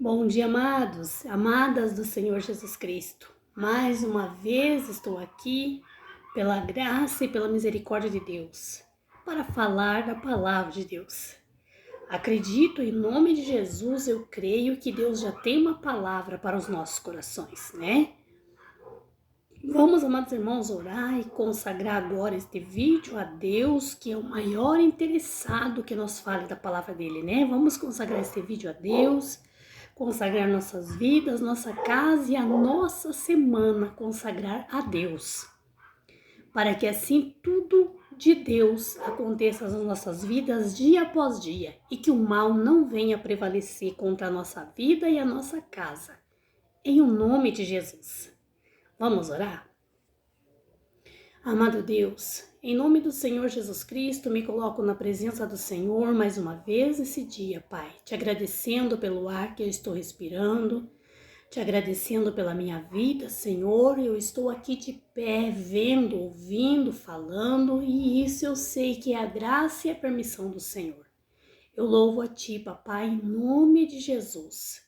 Bom dia, amados, amadas do Senhor Jesus Cristo. Mais uma vez estou aqui, pela graça e pela misericórdia de Deus, para falar da palavra de Deus. Acredito em nome de Jesus, eu creio que Deus já tem uma palavra para os nossos corações, né? Vamos, amados irmãos, orar e consagrar agora este vídeo a Deus, que é o maior interessado que nos fale da palavra dele, né? Vamos consagrar este vídeo a Deus, consagrar nossas vidas, nossa casa e a nossa semana, consagrar a Deus, para que assim tudo de Deus aconteça nas nossas vidas dia após dia e que o mal não venha prevalecer contra a nossa vida e a nossa casa. Em o nome de Jesus. Vamos orar? Amado Deus, em nome do Senhor Jesus Cristo, me coloco na presença do Senhor mais uma vez esse dia, Pai, te agradecendo pelo ar que eu estou respirando, te agradecendo pela minha vida, Senhor. Eu estou aqui de pé, vendo, ouvindo, falando, e isso eu sei que é a graça e a permissão do Senhor. Eu louvo a Ti, Papai, em nome de Jesus.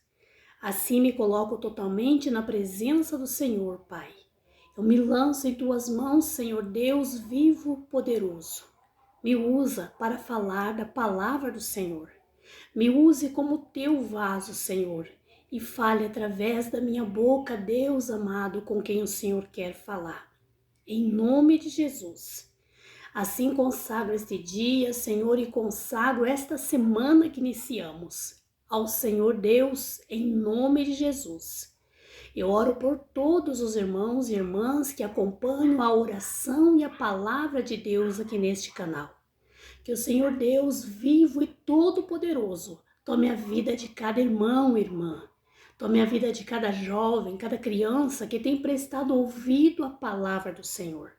Assim me coloco totalmente na presença do Senhor, Pai. Eu me lanço em Tuas mãos, Senhor Deus vivo, poderoso. Me usa para falar da palavra do Senhor. Me use como Teu vaso, Senhor, e fale através da minha boca, Deus amado, com quem o Senhor quer falar. Em nome de Jesus. Assim consagro este dia, Senhor, e consagro esta semana que iniciamos ao Senhor Deus, em nome de Jesus. Eu oro por todos os irmãos e irmãs que acompanham a oração e a palavra de Deus aqui neste canal. Que o Senhor Deus, vivo e todo-poderoso, tome a vida de cada irmão e irmã. Tome a vida de cada jovem, cada criança que tem prestado ouvido à palavra do Senhor.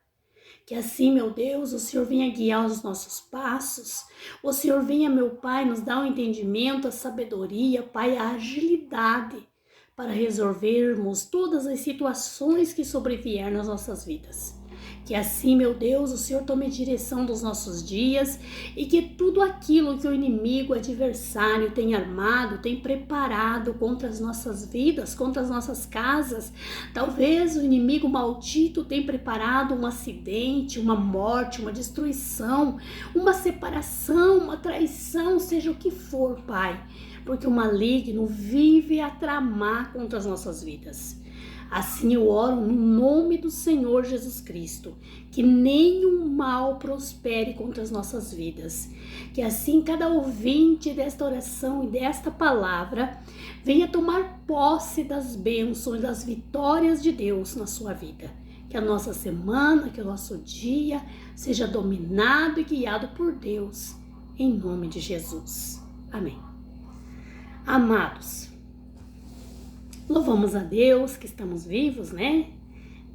Que assim, meu Deus, o Senhor venha guiar os nossos passos. O Senhor venha, meu Pai, nos dar o entendimento, a sabedoria, Pai, a agilidade para resolvermos todas as situações que sobrevier nas nossas vidas. Que assim, meu Deus, o Senhor tome direção dos nossos dias e que tudo aquilo que o inimigo, o adversário tem armado, tem preparado contra as nossas vidas, contra as nossas casas, talvez o inimigo maldito tenha preparado um acidente, uma morte, uma destruição, uma separação, uma traição, seja o que for, Pai, porque o maligno vive a tramar contra as nossas vidas. Assim eu oro no nome do Senhor Jesus Cristo, que nenhum mal prospere contra as nossas vidas. Que assim cada ouvinte desta oração e desta palavra venha tomar posse das bênçãos, das vitórias de Deus na sua vida. Que a nossa semana, que o nosso dia seja dominado e guiado por Deus, em nome de Jesus. Amém. Amados, louvamos a Deus que estamos vivos, né?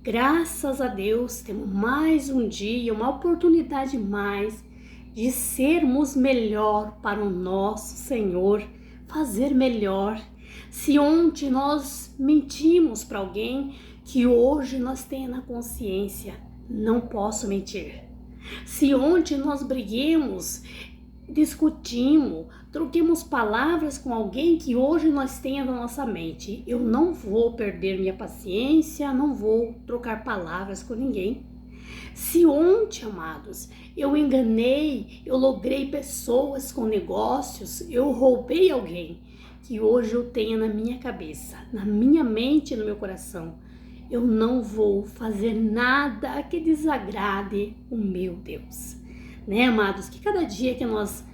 Graças a Deus temos mais um dia, uma oportunidade mais de sermos melhor para o nosso Senhor, fazer melhor. Se ontem nós mentimos para alguém, que hoje nós tenha na consciência, não posso mentir. Se ontem nós briguemos, discutimos, troquemos palavras com alguém, que hoje nós tenha na nossa mente, eu não vou perder minha paciência, não vou trocar palavras com ninguém. Se ontem, amados, eu enganei, eu logrei pessoas com negócios, eu roubei alguém, que hoje eu tenha na minha cabeça, na minha mente e no meu coração, eu não vou fazer nada que desagrade o meu Deus. Né, amados? Que cada dia que nós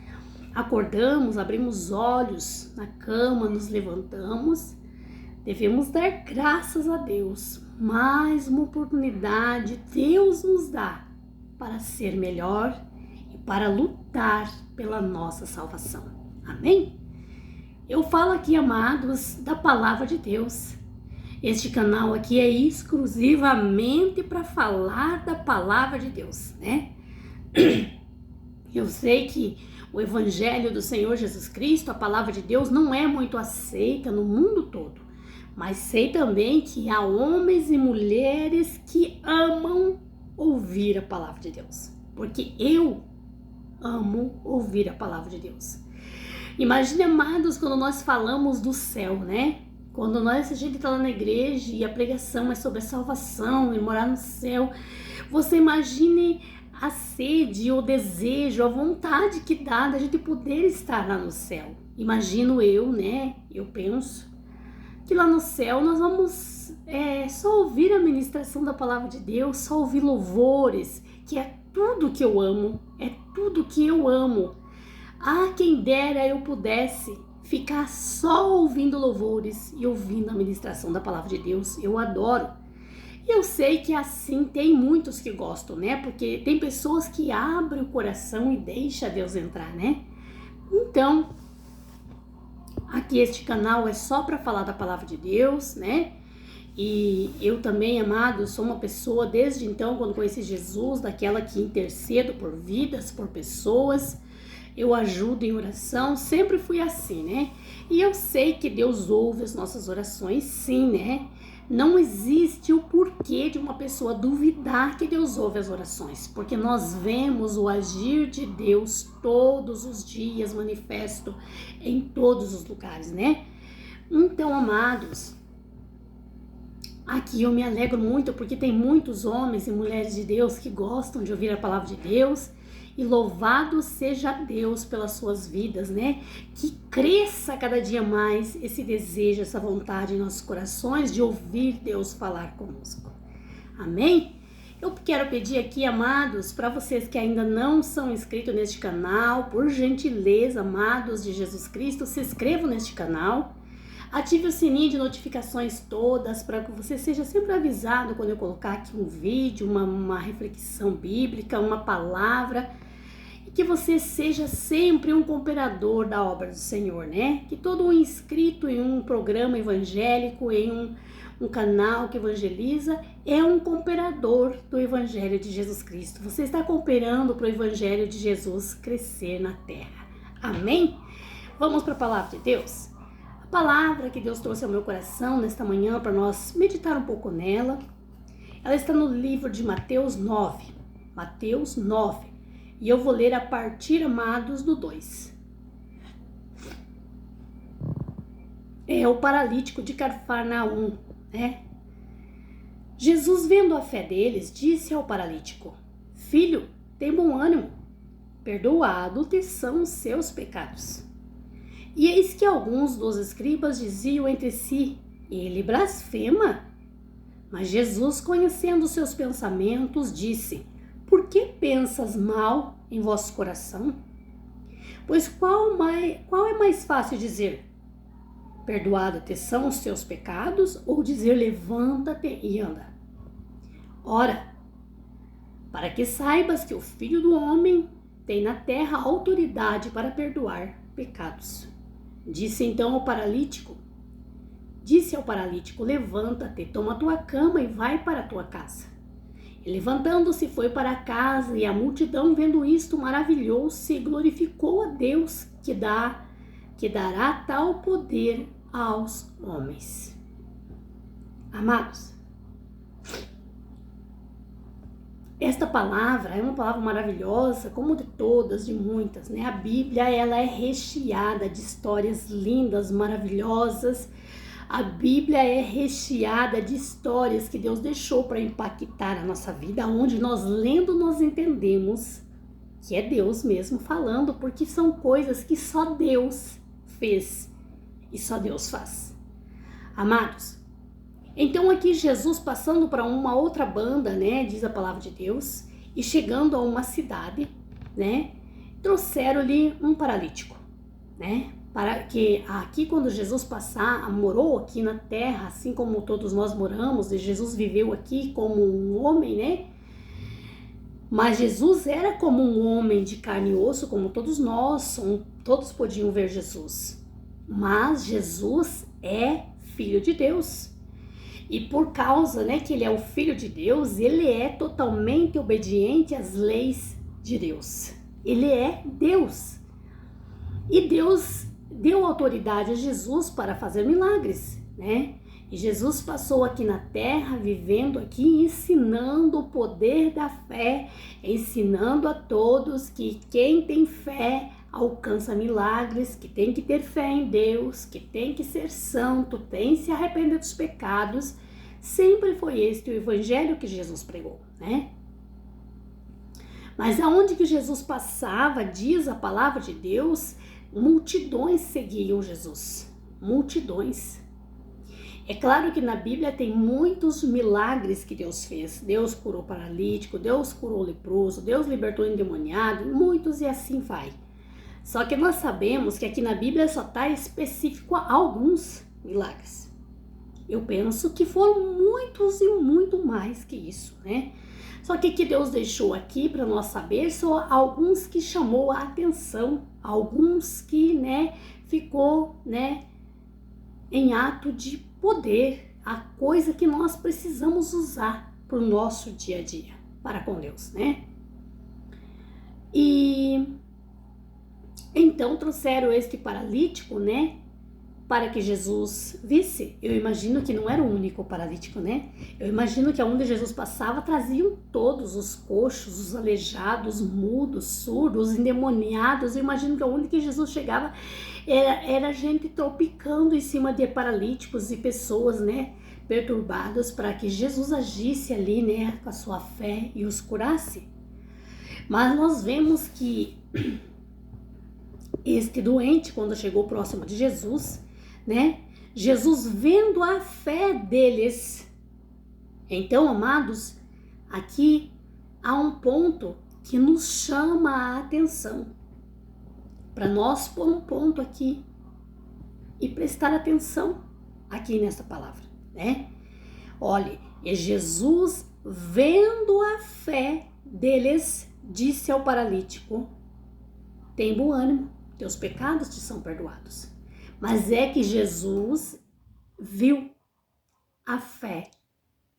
acordamos, abrimos olhos na cama, nos levantamos, devemos dar graças a Deus. Mais uma oportunidade Deus nos dá para ser melhor e para lutar pela nossa salvação. Amém? Eu falo aqui, amados, da palavra de Deus. Este canal aqui é exclusivamente para falar da palavra de Deus, né? Eu sei que o Evangelho do Senhor Jesus Cristo, a palavra de Deus, não é muito aceita no mundo todo. Mas sei também que há homens e mulheres que amam ouvir a palavra de Deus. Porque eu amo ouvir a palavra de Deus. Imagine, amados, quando nós falamos do céu, né? Quando a gente está lá na igreja e a pregação é sobre a salvação e morar no céu, você imagine a sede, o desejo, a vontade que dá da gente poder estar lá no céu. Imagino eu, né? Eu penso que lá no céu nós vamos só ouvir a ministração da palavra de Deus, só ouvir louvores, que é tudo que eu amo, é tudo que eu amo. Ah, quem dera eu pudesse ficar só ouvindo louvores e ouvindo a ministração da palavra de Deus. Eu adoro. E eu sei que assim tem muitos que gostam, né? Porque tem pessoas que abrem o coração e deixam Deus entrar, né? Então, aqui este canal é só para falar da palavra de Deus, né? E eu também, amado, sou uma pessoa desde então, quando conheci Jesus, daquela que intercedo por vidas, por pessoas. Eu ajudo em oração, sempre fui assim, né? E eu sei que Deus ouve as nossas orações, sim, né? Não existe o porquê de uma pessoa duvidar que Deus ouve as orações, porque nós vemos o agir de Deus todos os dias manifesto em todos os lugares, né? Então, amados, aqui eu me alegro muito porque tem muitos homens e mulheres de Deus que gostam de ouvir a palavra de Deus. E louvado seja Deus pelas suas vidas, né? Que cresça cada dia mais esse desejo, essa vontade em nossos corações de ouvir Deus falar conosco. Amém? Eu quero pedir aqui, amados, para vocês que ainda não são inscritos neste canal, por gentileza, amados de Jesus Cristo, se inscrevam neste canal. Ative o sininho de notificações todas para que você seja sempre avisado quando eu colocar aqui um vídeo, uma reflexão bíblica, uma palavra. E que você seja sempre um cooperador da obra do Senhor, né? Que todo um inscrito em um programa evangélico, em um canal que evangeliza, é um cooperador do Evangelho de Jesus Cristo. Você está cooperando para o Evangelho de Jesus crescer na terra. Amém? Vamos para a palavra de Deus? A palavra que Deus trouxe ao meu coração nesta manhã para nós meditar um pouco nela, ela está no livro de Mateus 9. Mateus 9. E eu vou ler a partir, amados, do 2. É o paralítico de Cafarnaum, né? Jesus, vendo a fé deles, disse ao paralítico: Filho, tem bom ânimo, perdoados te são os seus pecados. E eis que alguns dos escribas diziam entre si: Ele blasfema. Mas Jesus, conhecendo seus pensamentos, disse: Por que pensas mal em vosso coração? Pois qual é mais fácil dizer: Perdoado te são os teus pecados, ou dizer: Levanta-te e anda? Ora, para que saibas que o Filho do Homem tem na terra autoridade para perdoar pecados. Disse então ao paralítico: Levanta-te, toma tua cama e vai para a tua casa. E levantando-se foi para casa, e a multidão, vendo isto, maravilhou-se e glorificou a Deus que dará tal poder aos homens. Amados, esta palavra é uma palavra maravilhosa, como de todas, de muitas, né? A Bíblia, ela é recheada de histórias lindas, maravilhosas. A Bíblia é recheada de histórias que Deus deixou para impactar a nossa vida, onde nós lendo, nós entendemos que é Deus mesmo falando, porque são coisas que só Deus fez e só Deus faz. Amados, então aqui Jesus passando para uma outra banda, né, diz a palavra de Deus, e chegando a uma cidade, né, trouxeram-lhe um paralítico, né, para que aqui quando Jesus morou aqui na terra, assim como todos nós moramos, e Jesus viveu aqui como um homem, né? Mas Jesus era como um homem de carne e osso, como todos nós, todos podiam ver Jesus. Mas Jesus é Filho de Deus. E por causa, né, que ele é o Filho de Deus, ele é totalmente obediente às leis de Deus. Ele é Deus. E Deus deu autoridade a Jesus para fazer milagres, né? E Jesus passou aqui na terra, vivendo aqui, ensinando o poder da fé, ensinando a todos que quem tem fé alcança milagres, que tem que ter fé em Deus, que tem que ser santo, tem que se arrepender dos pecados. Sempre foi este o evangelho que Jesus pregou, né? Mas aonde que Jesus passava, diz a palavra de Deus, multidões seguiam Jesus. Multidões. É claro que na Bíblia tem muitos milagres que Deus fez. Deus curou paralítico, Deus curou leproso, Deus libertou endemoniado, muitos e assim vai. Só que nós sabemos que aqui na Bíblia só está específico a alguns milagres. Eu penso que foram muitos e muito mais que isso, né? Só que Deus deixou aqui para nós saber só alguns que chamou a atenção, alguns que, né, ficou, né, em ato de poder, a coisa que nós precisamos usar para o nosso dia a dia, para com Deus, né? E então trouxeram este paralítico, né, para que Jesus visse. Eu imagino que não era o único paralítico, né? Eu imagino que aonde Jesus passava traziam todos os coxos, os aleijados, mudos, surdos, endemoniados. Eu imagino que aonde que Jesus chegava era gente tropicando em cima de paralíticos e pessoas, né, perturbadas, para que Jesus agisse ali, né, com a sua fé e os curasse. Mas nós vemos que este doente, quando chegou próximo de Jesus, né, Jesus vendo a fé deles. Então, amados, aqui há um ponto que nos chama a atenção, para nós pôr um ponto aqui e prestar atenção aqui nessa palavra, né? Olhe, e Jesus, vendo a fé deles, disse ao paralítico: tem bom ânimo, teus pecados te são perdoados. Mas é que Jesus viu a fé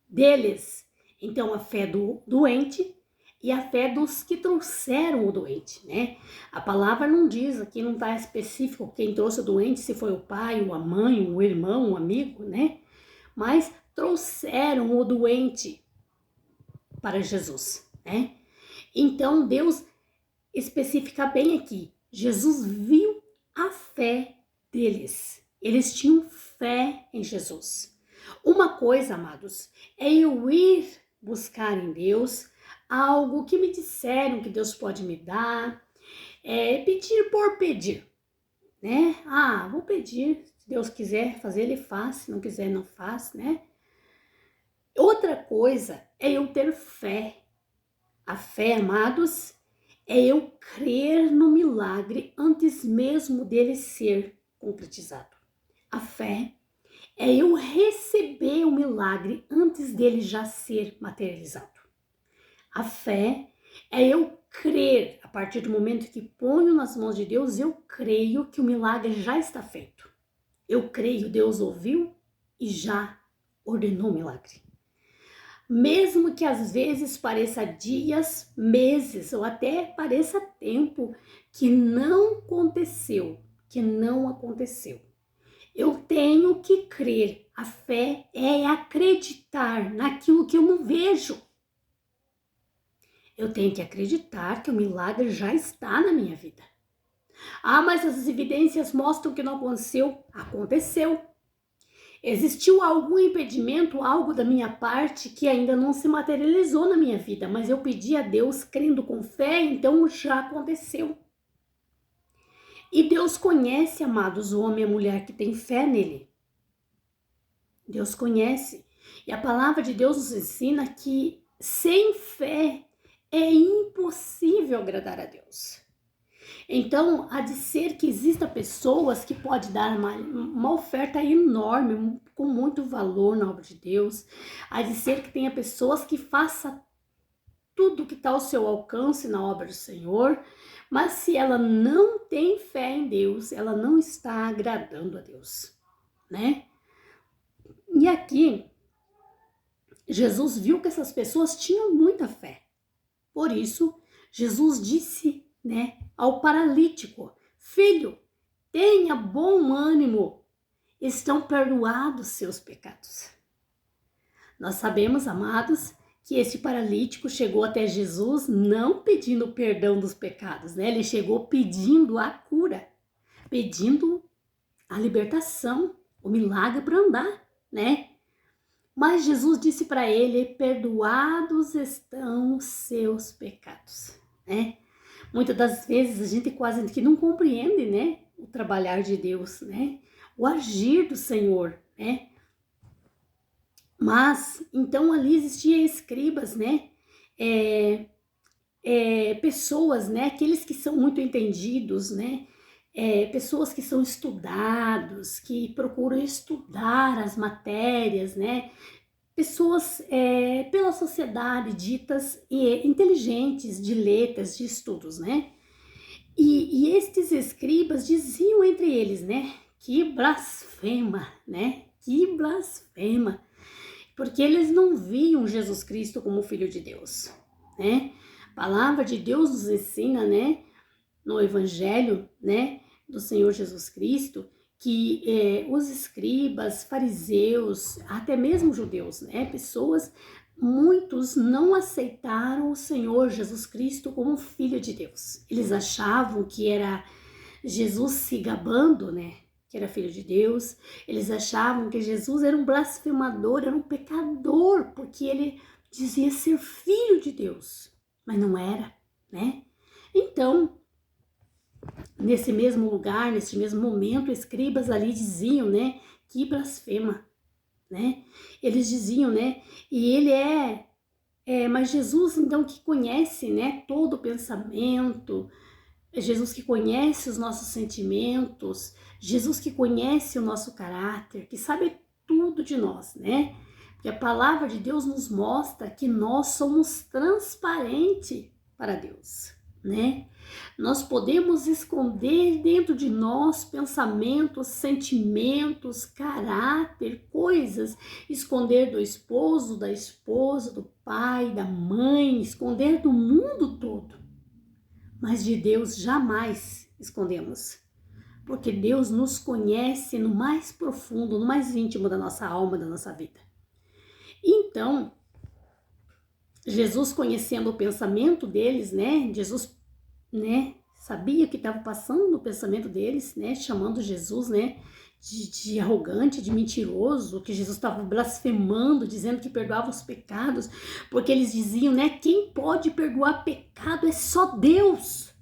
deles. Então, a fé do doente e a fé dos que trouxeram o doente, né? A palavra não diz aqui, não está específico quem trouxe o doente, se foi o pai, ou a mãe, o irmão, o amigo, né? Mas trouxeram o doente para Jesus, né? Então, Deus especifica bem aqui, Jesus viu a fé deles. Eles tinham fé em Jesus. Uma coisa, amados, é eu ir buscar em Deus algo que me disseram que Deus pode me dar, pedir por pedir, né? Ah, vou pedir, se Deus quiser fazer, Ele faz, se não quiser, não faz, né? Outra coisa é eu ter fé. A fé, amados, é eu crer no milagre antes mesmo dele ser concretizado. A fé é eu receber o milagre antes dele já ser materializado. A fé é eu crer, a partir do momento que ponho nas mãos de Deus, eu creio que o milagre já está feito. Eu creio, Deus ouviu e já ordenou o milagre. Mesmo que às vezes pareça dias, meses ou até pareça tempo que não aconteceu, Eu tenho que crer. A fé é acreditar naquilo que eu não vejo. Eu tenho que acreditar que o milagre já está na minha vida. Ah, mas as evidências mostram que não aconteceu. Aconteceu. Existiu algum impedimento, algo da minha parte que ainda não se materializou na minha vida, mas eu pedi a Deus crendo com fé, então já aconteceu. E Deus conhece, amados, o homem e a mulher que tem fé nele. Deus conhece. E a palavra de Deus nos ensina que sem fé é impossível agradar a Deus. Então, há de ser que existam pessoas que podem dar uma oferta enorme, com muito valor na obra de Deus. Há de ser que tenha pessoas que façam tudo que está ao seu alcance na obra do Senhor, mas se ela não tem fé em Deus, ela não está agradando a Deus, né? E aqui, Jesus viu que essas pessoas tinham muita fé. Por isso, Jesus disse, né, ao paralítico: filho, tenha bom ânimo, estão perdoados seus pecados. Nós sabemos, amados, que esse paralítico chegou até Jesus não pedindo perdão dos pecados, né? Ele chegou pedindo a cura, pedindo a libertação, o milagre para andar, né? Mas Jesus disse para ele: perdoados estão os seus pecados, né? Muitas das vezes a gente quase que não compreende, né? O trabalhar de Deus, né? O agir do Senhor, né? Mas, então ali existiam escribas, né? Pessoas, né? Aqueles que são muito entendidos, né? Pessoas que são estudados, que procuram estudar as matérias, né? Pessoas pela sociedade ditas inteligentes, de letras, de estudos, né? E estes escribas diziam entre eles, né? Que blasfema, né? Que blasfema. Porque eles não viam Jesus Cristo como Filho de Deus, né? A palavra de Deus nos ensina, né? No Evangelho, né? Do Senhor Jesus Cristo, que os escribas, fariseus, até mesmo judeus, né? Muitos não aceitaram o Senhor Jesus Cristo como Filho de Deus. Eles achavam que era Jesus se gabando, né? Que era Filho de Deus. Eles achavam que Jesus era um blasfemador, era um pecador, porque ele dizia ser Filho de Deus, mas não era, né? Então, nesse mesmo lugar, nesse mesmo momento, escribas ali diziam, né? Que blasfema, né? Eles diziam, né? E ele mas Jesus, então, que conhece, né? Todo o pensamento, Jesus que conhece os nossos sentimentos, Jesus que conhece o nosso caráter, que sabe tudo de nós, né? Porque a palavra de Deus nos mostra que nós somos transparentes para Deus, né? Nós podemos esconder dentro de nós pensamentos, sentimentos, caráter, coisas, esconder do esposo, da esposa, do pai, da mãe, esconder do mundo todo. Mas de Deus jamais escondemos, porque Deus nos conhece no mais profundo, no mais íntimo da nossa alma, da nossa vida. Então, Jesus, conhecendo o pensamento deles, né? Jesus, né, sabia o que estava passando no pensamento deles, né? Chamando Jesus, né, de arrogante, de mentiroso, que Jesus estava blasfemando, dizendo que perdoava os pecados, porque eles diziam, né, quem pode perdoar pecado é só Deus.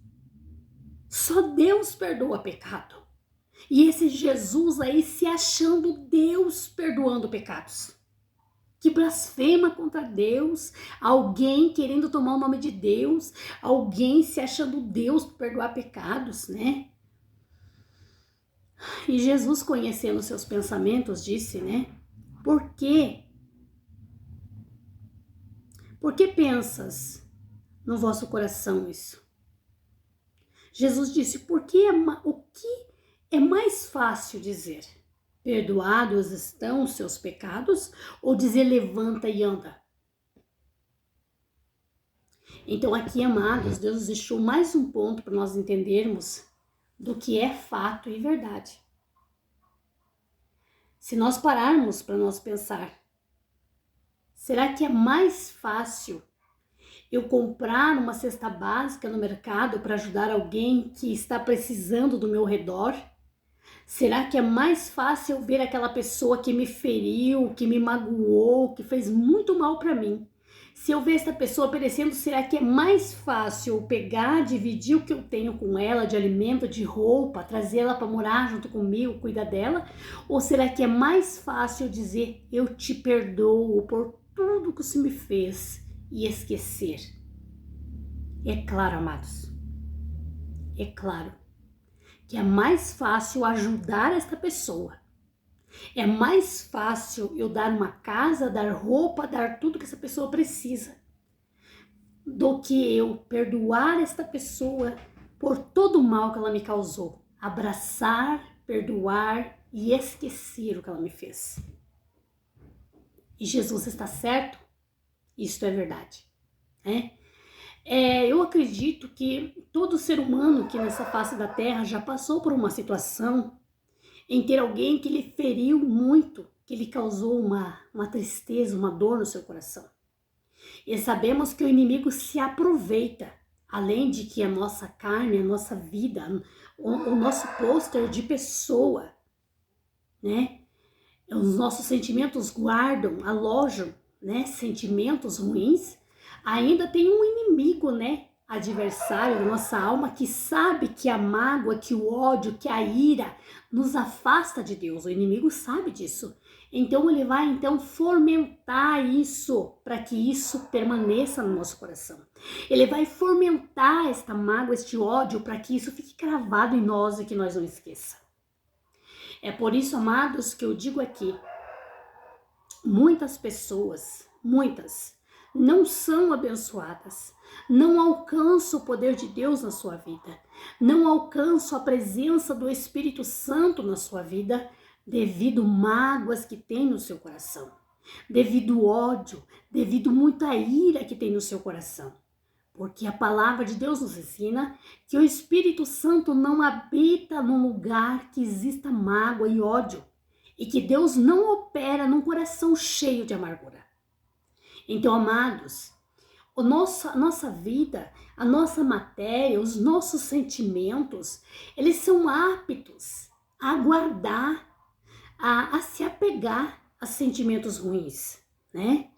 Só Deus perdoa pecado. E esse Jesus aí se achando Deus perdoando pecados. Que blasfema contra Deus, alguém querendo tomar o nome de Deus, alguém se achando Deus para perdoar pecados, né? E Jesus, conhecendo seus pensamentos, disse, né? Por quê? Por que pensas no vosso coração isso? Jesus disse, o que é mais fácil dizer? Perdoados estão os seus pecados, ou dizer levanta e anda? Então aqui, amados, Deus nos deixou mais um ponto para nós entendermos do que é fato e verdade. Se nós pararmos para nós pensar, será que é mais fácil eu comprar uma cesta básica no mercado para ajudar alguém que está precisando do meu redor? Será que é mais fácil ver aquela pessoa que me feriu, que me magoou, que fez muito mal para mim? Se eu ver essa pessoa perecendo, será que é mais fácil eu pegar, dividir o que eu tenho com ela, de alimento, de roupa, trazer ela para morar junto comigo, cuidar dela? Ou será que é mais fácil eu dizer, eu te perdoo por tudo que você me fez e esquecer? É claro, amados, é claro que é mais fácil ajudar esta pessoa. É mais fácil eu dar uma casa, dar roupa, dar tudo que essa pessoa precisa, do que eu perdoar esta pessoa por todo o mal que ela me causou. Abraçar, perdoar e esquecer o que ela me fez. E Jesus está certo? Isto é verdade, né? Eu acredito que todo ser humano que nessa face da terra já passou por uma situação em ter alguém que lhe feriu muito, que lhe causou uma tristeza, uma dor no seu coração. E sabemos que o inimigo se aproveita, além de que a nossa carne, a nossa vida, o nosso pôster de pessoa, né? Os nossos sentimentos guardam, alojam, né? Sentimentos ruins. Ainda tem um inimigo, né? Adversário da nossa alma que sabe que a mágoa, que o ódio, que a ira nos afasta de Deus. O inimigo sabe disso. Então ele vai então fomentar isso para que isso permaneça no nosso coração. Ele vai fomentar esta mágoa, este ódio para que isso fique cravado em nós e que nós não esqueça. É por isso, amados, que eu digo aqui, muitas pessoas, não são abençoadas, não alcançam o poder de Deus na sua vida, não alcançam a presença do Espírito Santo na sua vida, devido mágoas que tem no seu coração, devido ódio, devido muita ira que tem no seu coração. Porque a palavra de Deus nos ensina que o Espírito Santo não habita num lugar que exista mágoa e ódio, e que Deus não opera num coração cheio de amargura. Então, amados, a nossa vida, a nossa matéria, os nossos sentimentos, eles são aptos a guardar, a se apegar a sentimentos ruins, né?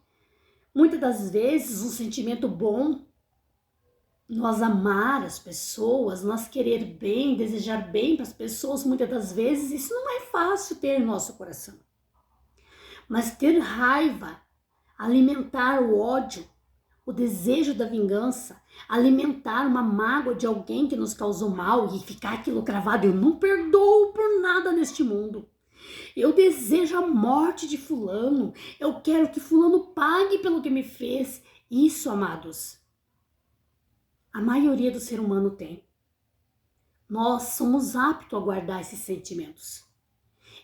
Muitas das vezes, um sentimento bom, nós amar as pessoas, nós querer bem, desejar bem para as pessoas, muitas das vezes, isso não é fácil ter em nosso coração. Mas ter raiva, alimentar o ódio, o desejo da vingança, alimentar uma mágoa de alguém que nos causou mal e ficar aquilo cravado, eu não perdoo por nada neste mundo. Eu desejo a morte de fulano, eu quero que fulano pague pelo que me fez. Isso, amados, a maioria do ser humano tem. Nós somos aptos a guardar esses sentimentos.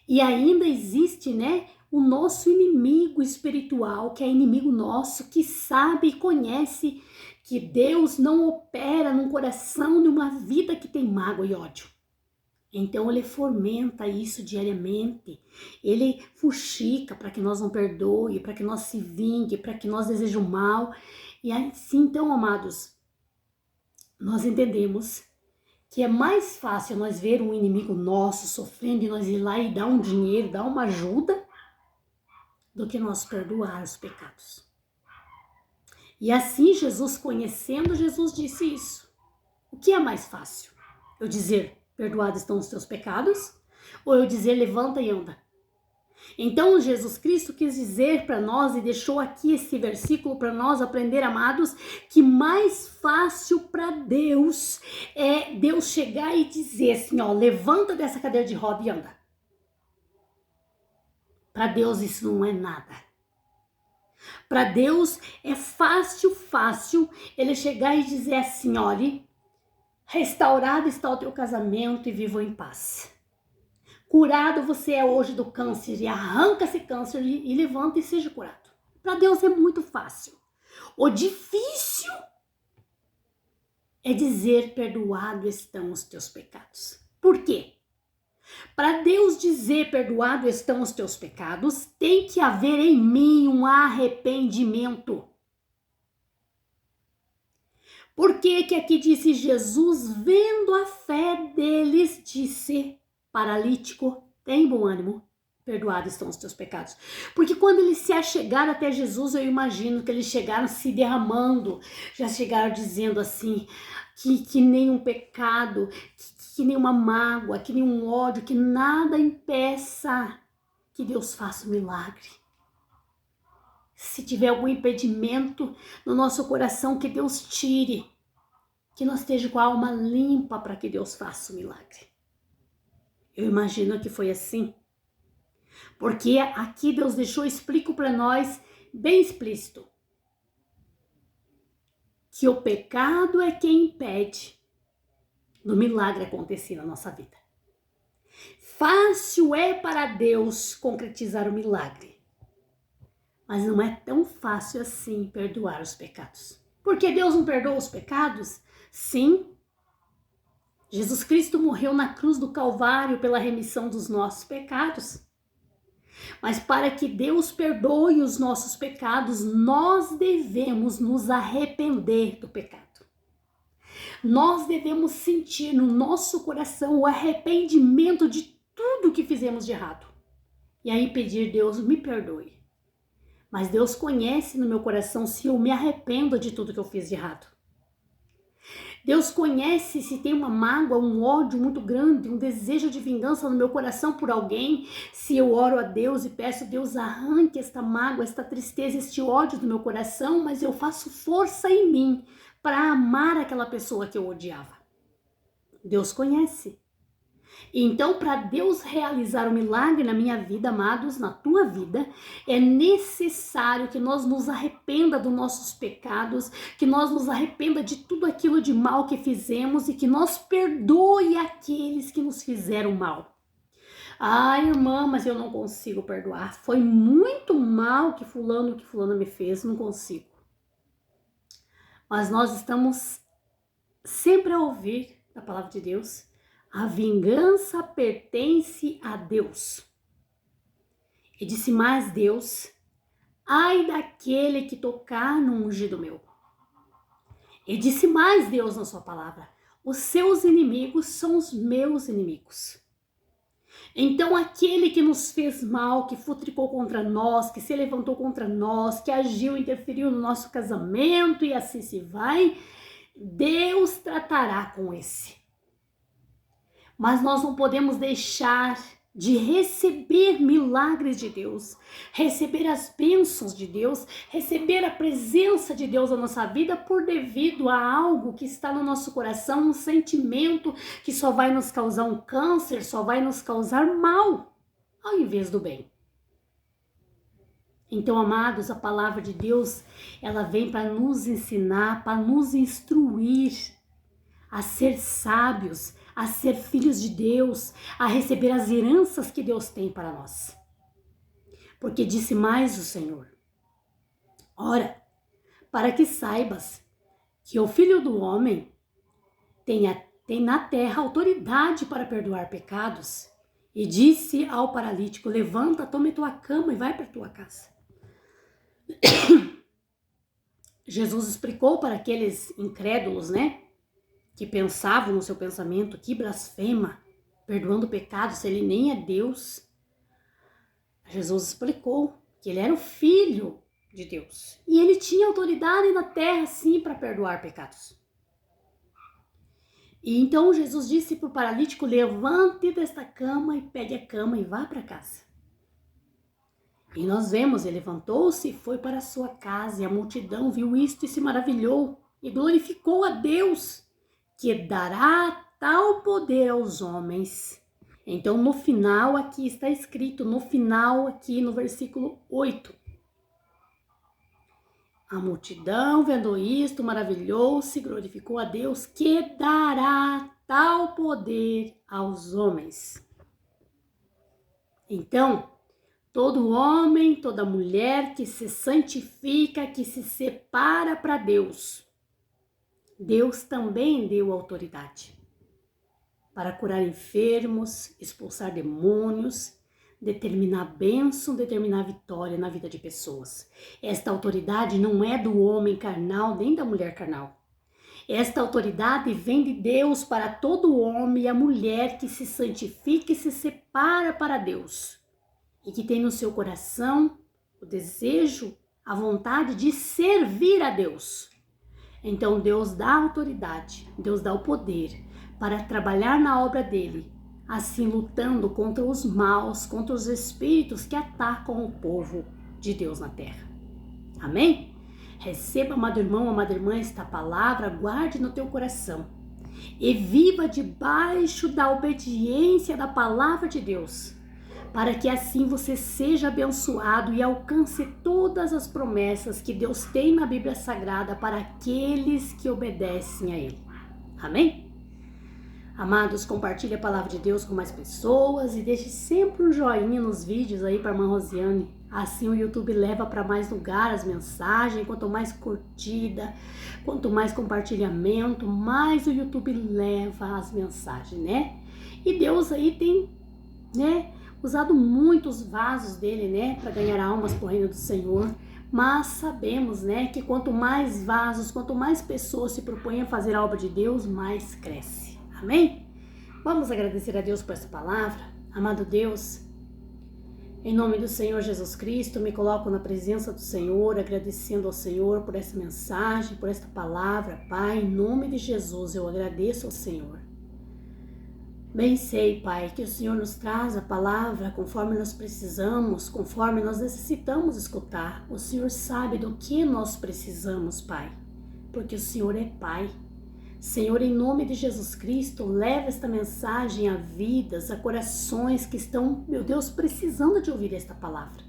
E ainda existe, né, o nosso inimigo espiritual, que é inimigo nosso, que sabe e conhece que Deus não opera num coração, numa vida que tem mágoa e ódio. Então ele fomenta isso diariamente, ele fuxica para que nós não perdoe, para que nós se vingue, para que nós desejemos mal. E assim, então, amados, nós entendemos que é mais fácil nós ver um inimigo nosso sofrendo e nós ir lá e dar um dinheiro, dar uma ajuda, do que nós perdoar os pecados. E assim Jesus, conhecendo, Jesus disse isso. O que é mais fácil? Eu dizer, perdoados estão os teus pecados, ou eu dizer, levanta e anda? Então Jesus Cristo quis dizer para nós e deixou aqui esse versículo para nós aprender, amados, que mais fácil para Deus é Deus chegar e dizer assim, ó, levanta dessa cadeira de roda e anda. Para Deus isso não é nada. Para Deus é fácil ele chegar e dizer assim, olha, restaurado está o teu casamento e vivam em paz. Curado você é hoje do câncer e arranca esse câncer e levanta e seja curado. Para Deus é muito fácil. O difícil é dizer perdoado estão os teus pecados. Por quê? Para Deus dizer perdoado estão os teus pecados, tem que haver em mim um arrependimento. Por que que aqui disse Jesus, vendo a fé deles, disse, paralítico, tem bom ânimo, perdoados estão os teus pecados. Porque quando eles se achegaram até Jesus, eu imagino que eles chegaram se derramando, já chegaram dizendo assim, que nenhum pecado, que nenhuma mágoa, que nenhum ódio, que nada impeça que Deus faça um milagre. Se tiver algum impedimento no nosso coração, que Deus tire, que nós estejamos com a alma limpa para que Deus faça o milagre. Eu imagino que foi assim, porque aqui Deus deixou, explico para nós, bem explícito, que o pecado é quem impede do milagre acontecer na nossa vida. Fácil é para Deus concretizar o milagre, mas não é tão fácil assim perdoar os pecados. Porque Deus não perdoa os pecados? Sim. Jesus Cristo morreu na cruz do Calvário pela remissão dos nossos pecados. Mas para que Deus perdoe os nossos pecados, nós devemos nos arrepender do pecado. Nós devemos sentir no nosso coração o arrependimento de tudo que fizemos de errado. E aí pedir, Deus, me perdoe. Mas Deus conhece no meu coração se eu me arrependo de tudo que eu fiz de errado. Deus conhece se tem uma mágoa, um ódio muito grande, um desejo de vingança no meu coração por alguém. Se eu oro a Deus e peço, Deus, arranque esta mágoa, esta tristeza, este ódio do meu coração, mas eu faço força em mim para amar aquela pessoa que eu odiava. Deus conhece. Então, para Deus realizar um milagre na minha vida, amados, na tua vida, é necessário que nós nos arrependa dos nossos pecados, que nós nos arrependa de tudo aquilo de mal que fizemos e que nós perdoe aqueles que nos fizeram mal. Ah, irmã, mas eu não consigo perdoar. Foi muito mal que fulano me fez, não consigo. Mas nós estamos sempre a ouvir da palavra de Deus: a vingança pertence a Deus. E disse mais Deus: ai daquele que tocar no ungido meu. E disse mais Deus na sua palavra: os seus inimigos são os meus inimigos. Então aquele que nos fez mal, que futricou contra nós, que se levantou contra nós, que agiu, interferiu no nosso casamento e assim se vai, Deus tratará com esse. Mas nós não podemos deixar de receber milagres de Deus, receber as bênçãos de Deus, receber a presença de Deus na nossa vida por devido a algo que está no nosso coração, um sentimento que só vai nos causar um câncer, só vai nos causar mal, ao invés do bem. Então, amados, a palavra de Deus, ela vem para nos ensinar, para nos instruir a ser sábios, a ser filhos de Deus, a receber as heranças que Deus tem para nós. Porque disse mais o Senhor: ora, para que saibas que o Filho do Homem tem na terra autoridade para perdoar pecados. E disse ao paralítico: levanta, tome tua cama e vai para tua casa. Jesus explicou para aqueles incrédulos, que pensavam no seu pensamento: que blasfema, perdoando pecados, se ele nem é Deus. Jesus explicou que ele era o Filho de Deus e ele tinha autoridade na terra, sim, para perdoar pecados. E então Jesus disse para o paralítico: levante desta cama e pegue a cama e vá para casa. E nós vemos, ele levantou-se e foi para a sua casa, e a multidão viu isto e se maravilhou e glorificou a Deus, que dará tal poder aos homens. Então, no final, aqui está escrito, no final, aqui no versículo 8. A multidão, vendo isto, maravilhou-se, glorificou a Deus, que dará tal poder aos homens. Então, todo homem, toda mulher que se santifica, que se separa para Deus, Deus também deu autoridade para curar enfermos, expulsar demônios, determinar bênção, determinar vitória na vida de pessoas. Esta autoridade não é do homem carnal nem da mulher carnal. Esta autoridade vem de Deus para todo homem e a mulher que se santifica e se separa para Deus e que tem no seu coração o desejo, a vontade de servir a Deus. Então Deus dá autoridade, Deus dá o poder para trabalhar na obra dele, assim lutando contra os maus, contra os espíritos que atacam o povo de Deus na terra. Amém? Receba, amado irmão, amada irmã, esta palavra, guarde no teu coração e viva debaixo da obediência da palavra de Deus, para que assim você seja abençoado e alcance todas as promessas que Deus tem na Bíblia Sagrada para aqueles que obedecem a Ele. Amém? Amados, compartilhe a palavra de Deus com mais pessoas e deixe sempre um joinha nos vídeos aí para a irmã Rosiane. Assim o YouTube leva para mais lugar as mensagens. Quanto mais curtida, quanto mais compartilhamento, mais o YouTube leva as mensagens, E Deus aí tem, usado muitos vasos dele, né, para ganhar almas para o reino do Senhor. Mas sabemos, né, que quanto mais vasos, quanto mais pessoas se propõem a fazer a obra de Deus, mais cresce. Amém? Vamos agradecer a Deus por essa palavra. Amado Deus, em nome do Senhor Jesus Cristo, me coloco na presença do Senhor, agradecendo ao Senhor por essa mensagem, por esta palavra. Pai, em nome de Jesus, eu agradeço ao Senhor. Bem sei, Pai, que o Senhor nos traz a palavra conforme nós precisamos, conforme nós necessitamos escutar. O Senhor sabe do que nós precisamos, Pai, porque o Senhor é Pai. Senhor, em nome de Jesus Cristo, leva esta mensagem a vidas, a corações que estão, meu Deus, precisando de ouvir esta palavra.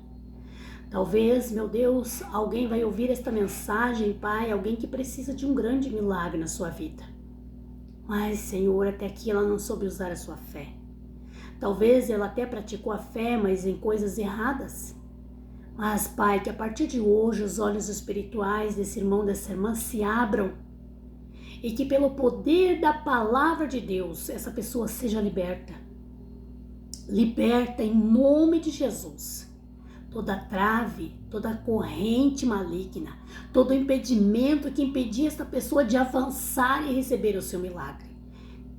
Talvez, meu Deus, alguém vai ouvir esta mensagem, Pai, alguém que precisa de um grande milagre na sua vida. Mas, Senhor, até aqui ela não soube usar a sua fé. Talvez ela até praticou a fé, mas em coisas erradas. Mas, Pai, que a partir de hoje os olhos espirituais desse irmão, dessa irmã se abram e que pelo poder da palavra de Deus essa pessoa seja liberta. Liberta em nome de Jesus. Toda trave, toda corrente maligna, todo impedimento que impedia esta pessoa de avançar e receber o seu milagre.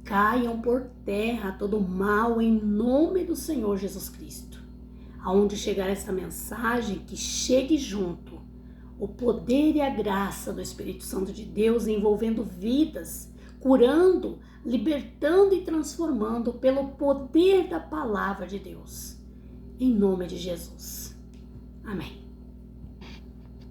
Caiam por terra todo mal em nome do Senhor Jesus Cristo. Aonde chegar esta mensagem, que chegue junto o poder e a graça do Espírito Santo de Deus envolvendo vidas, curando, libertando e transformando pelo poder da palavra de Deus. Em nome de Jesus. Amém.